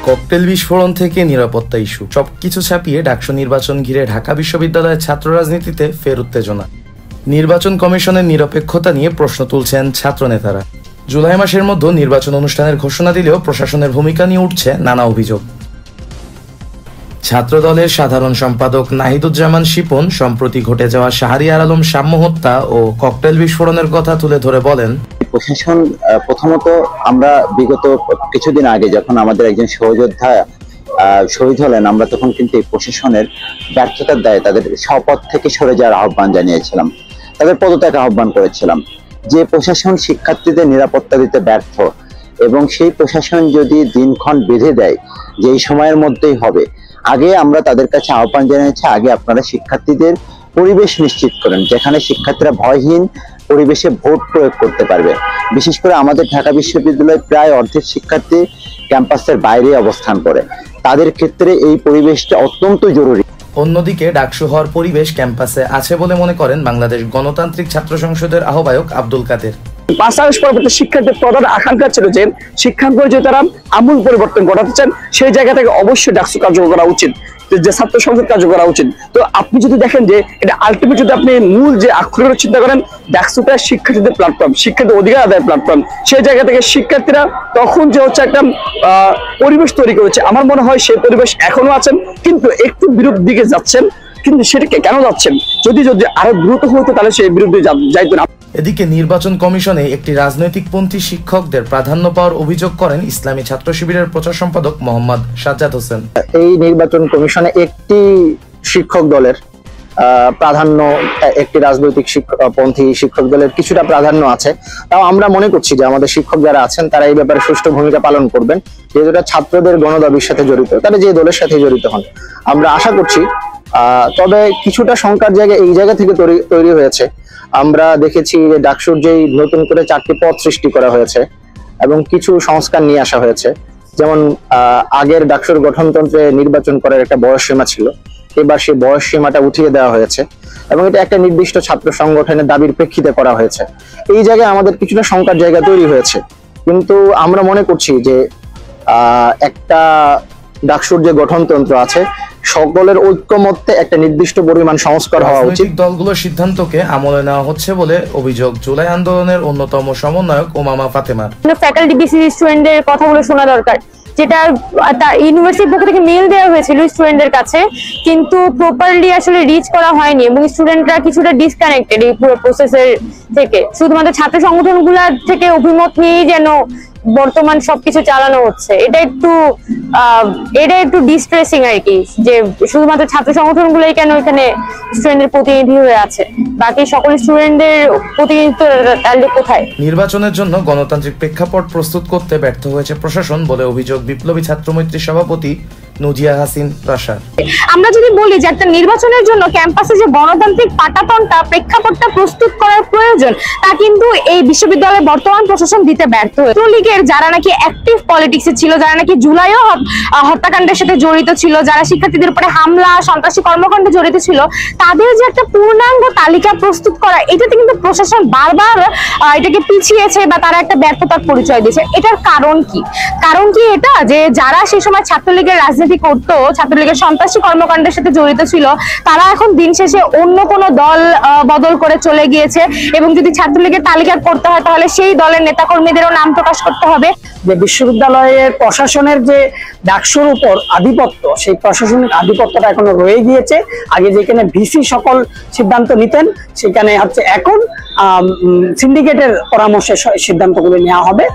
Cocktail বিস্ফোরণ থেকে নিরাপত্তা ইস্যু, সবকিছু ছাপিয়ে ডাকসু নির্বাচন ঘিরে ঢাকা বিশ্ববিদ্যালয়ের ছাত্র রাজনীতিতে ফের উত্তেজনা। নির্বাচন কমিশনের নিরপেক্ষতা নিয়ে প্রশ্ন তুলছেন ছাত্রনেতারা। জুলাই মাসের মধ্যে নির্বাচন অনুষ্ঠানের ঘোষণা দিলেও প্রশাসনের ভূমিকা নিয়ে উঠছে নানা অভিযোগ। ছাত্রদলের সাধারণ সম্পাদক নাহিদুজ্জামান শিপন সম্প্রতি ঘটে যাওয়া শাহরিয়ার আলম সাম্য হত্যা ও ককটেল বিস্ফোরণের কথা তুলে ধরে বলেন, প্রশাসন প্রথমত আমরা বিগত কিছুদিন আগে যখন আমাদের একজন সহযোদ্ধা শহীদ হলেন, আমরা তখন কিন্তু এই প্রশাসনের ব্যর্থতার দায়ে তাদের শপথ থেকে সরে যাওয়ার আহ্বান জানিয়েছিলাম, তাদের পদত্যাগ আহ্বান করেছিলাম। যে প্রশাসন শিক্ষার্থীদের নিরাপত্তা দিতে ব্যর্থ এবং সেই প্রশাসন যদি দিনক্ষণ বেঁধে দেয় যে এই সময়ের মধ্যেই হবে, আগে আমরা তাদের কাছে আহ্বান জানিয়েছি, আগে আপনারা শিক্ষার্থীদের পরিবেশ নিশ্চিত করেন যেখানে শিক্ষার্থীরা ভয়হীন পরিবেশে ভোট প্রয়োগ করতে পারবে। বিশেষ করে আমাদের ঢাকা বিশ্ববিদ্যালয়ে প্রায় অর্ধেক শিক্ষার্থী ক্যাম্পাসের বাইরে অবস্থান করে, তাদের ক্ষেত্রে এই পরিবেশটা অত্যন্ত জরুরি। অন্যদিকে ডাকসু হওয়ার পরিবেশ ক্যাম্পাসে আছে বলে মনে করেন বাংলাদেশ গণতান্ত্রিক ছাত্র সংসদের আহ্বায়ক আব্দুল কাদের। 5 আগস্ট পরবর্তী শিক্ষার্থীদের প্রধান আকাঙ্ক্ষা ছিল যে শিক্ষাঙ্গনে যে তারা আমূল পরিবর্তন ঘটাতে চান, সেই জায়গা থেকে অবশ্যই ডাকসু কার্যকর করা উচিত, যে ছাত্র সংসদ কার্য করা উচিত। তো আপনি যদি দেখেন যে এটা আলটিমেট, যদি আপনি মূল যে আক্ষরিক চিন্তা করেন, ডাকসুটা শিক্ষার্থীদের প্ল্যাটফর্ম, শিক্ষার্থীদের অধিকার আদায়ের প্ল্যাটফর্ম, সেই জায়গা থেকে শিক্ষার্থীরা তখন যে হচ্ছে একটা পরিবেশ তৈরি করেছে, আমার মনে হয় সেই পরিবেশ এখনো আছেন, কিন্তু একটু বিরূপ দিকে যাচ্ছেন। কিন্তু সেটাকে কেন যাচ্ছেন? যদি আরো দ্রুত হতো তাহলে সেই বিরুদ্ধে যাইতো না। এদিকে নির্বাচন কমিশনে একটি রাজনৈতিক পন্থী শিক্ষকদের প্রাধান্য পাওয়ার অভিযোগ করেন ইসলামী ছাত্র শিবিরের প্রচার সম্পাদক মোহাম্মদ সাজ্জাদ হোসেন। এই নির্বাচন কমিশনে একটি শিক্ষক দলের প্রাধান্য, একটি রাজনৈতিক পন্থী শিক্ষক দলের কিছুটা প্রাধান্য আছে। তাও আমরা মনে করছি যে আমাদের শিক্ষক যারা আছেন তারা এই ব্যাপারে সুষ্ঠু ভূমিকা পালন করবেন, যেহেতু ছাত্রদের গণদাবির সাথে জড়িত, তারা যে দলের সাথে জড়িত হন। আমরা আশা করছি, তবে কিছুটা শঙ্কার জায়গা এই জায়গা থেকে তৈরি হয়েছে। আমরা দেখেছি যে ডাকসুর যেই নতুন করে 4টি পদ সৃষ্টি করা হয়েছে এবং কিছু সংস্কার নিয়ে আসা হয়েছে, যেমন আগের ডাকসুর গঠনতন্ত্রে নির্বাচন করার একটা বয়সসীমা ছিল, এবার সেই বয়সসীমাটা উঠিয়ে দেওয়া হয়েছে এবং এটা একটা নির্দিষ্ট ছাত্র সংগঠনের দাবির প্রেক্ষিতে করা হয়েছে। এই জায়গায় আমাদের কিছুটা শঙ্কার জায়গা তৈরি হয়েছে, কিন্তু আমরা মনে করছি যে একটা ডাকসুর যে গঠনতন্ত্র আছে, সকলের ঐক্যমত্যে একটা নির্দিষ্ট পরিমাণ সংস্কার হওয়া উচিত। দলগুলোর সিদ্ধান্তকে আমলে নেওয়া হচ্ছে বলে অভিযোগ জুলাই আন্দোলনের অন্যতম সমন্বয়ক ওমামা ফাতেমার। ফ্যাকাল্টি বিসিএস স্টুডেন্টদের কথাগুলো শোনা দরকার, যেটা ইউনিভার্সিটির পক্ষ থেকে মেল দেওয়া হয়েছিল স্টুডেন্টদের কাছে, কিন্তু প্রপারলি আসলে রিচ করা হয়নি এবং স্টুডেন্টরা কিছুটা ডিসকানেক্টেড এই পুরো প্রসেসের থেকে। শুধুমাত্র ছাত্র সংগঠনগুলোর থেকে অভিমত নিয়েই যেন বর্তমান সবকিছু চালানো হচ্ছে। এটা একটু ডিস্ট্রেসিং আর কি, যে শুধুমাত্র ছাত্র সংগঠনগুলোই কেন এখানে স্টুডেন্টদের প্রতিনিধি হয়ে আছে, বাকি সকল স্টুডেন্টদের প্রতিনিধিত্ব তাহলে কোথায়? নির্বাচনের জন্য গণতান্ত্রিক প্রেক্ষাপট প্রস্তুত করতে ব্যর্থ হয়েছে প্রশাসন বলে অভিযোগ বিপ্লবী ছাত্র মৈত্রীর সভাপতি নজিয়া হাসিন রাশার। আমরা যদি বলি যে একটা নির্বাচনের জন্য ক্যাম্পাসে যে গণতান্ত্রিক পাটাতনটা, প্রেক্ষাপটটা প্রস্তুত করার প্রয়োজন, তা কিন্তু এই বিশ্ববিদ্যালয়ের বর্তমান প্রশাসন দিতে ব্যর্থ হয়েছে। ছাত্রলীগের যারা নাকি অ্যাক্টিভ পলিটিক্সে ছিল, যারা নাকি জুলাইও হত্যাকাণ্ডের সাথে জড়িত ছিল, যারা শিক্ষার্থীদের উপরে হামলা, সন্ত্রাসী কর্মকাণ্ডে জড়িত ছিল, তাদের যে একটা পূর্ণাঙ্গ তালিকা প্রস্তুত করা, এটাতে কিন্তু প্রশাসন বারবার এটাকে পিছিয়েছে বা তারা একটা ব্যর্থতার পরিচয় দিয়েছে। এটার কারণ কি? এটা যে যারা সেই সময় ছাত্রলীগের রাজনীতি করতো, ছাত্রলীগের সন্ত্রাসী কর্মকাণ্ডের সাথে জড়িত ছিল, তারা এখন দিন শেষে অন্য কোনো দল বদল করে চলে গিয়েছে এবং যদি ছাত্রলীগের তালিকা করতে হয় তাহলে সেই দলের নেতাকর্মীদেরও নাম প্রকাশ করতে হবে। যে বিশ্ববিদ্যালয়ের প্রশাসনের যে ডাকসুর উপর আধিপত্য, সেই প্রশাসনিক আধিপত্যটা এখনো রয়ে গিয়েছে। আগে যেখানে ভিসি সকল সিদ্ধান্ত নিতেন, সেখানে হচ্ছে এখন সিন্ডিকেটের পরামর্শে সিদ্ধান্তগুলো নেওয়া হবে।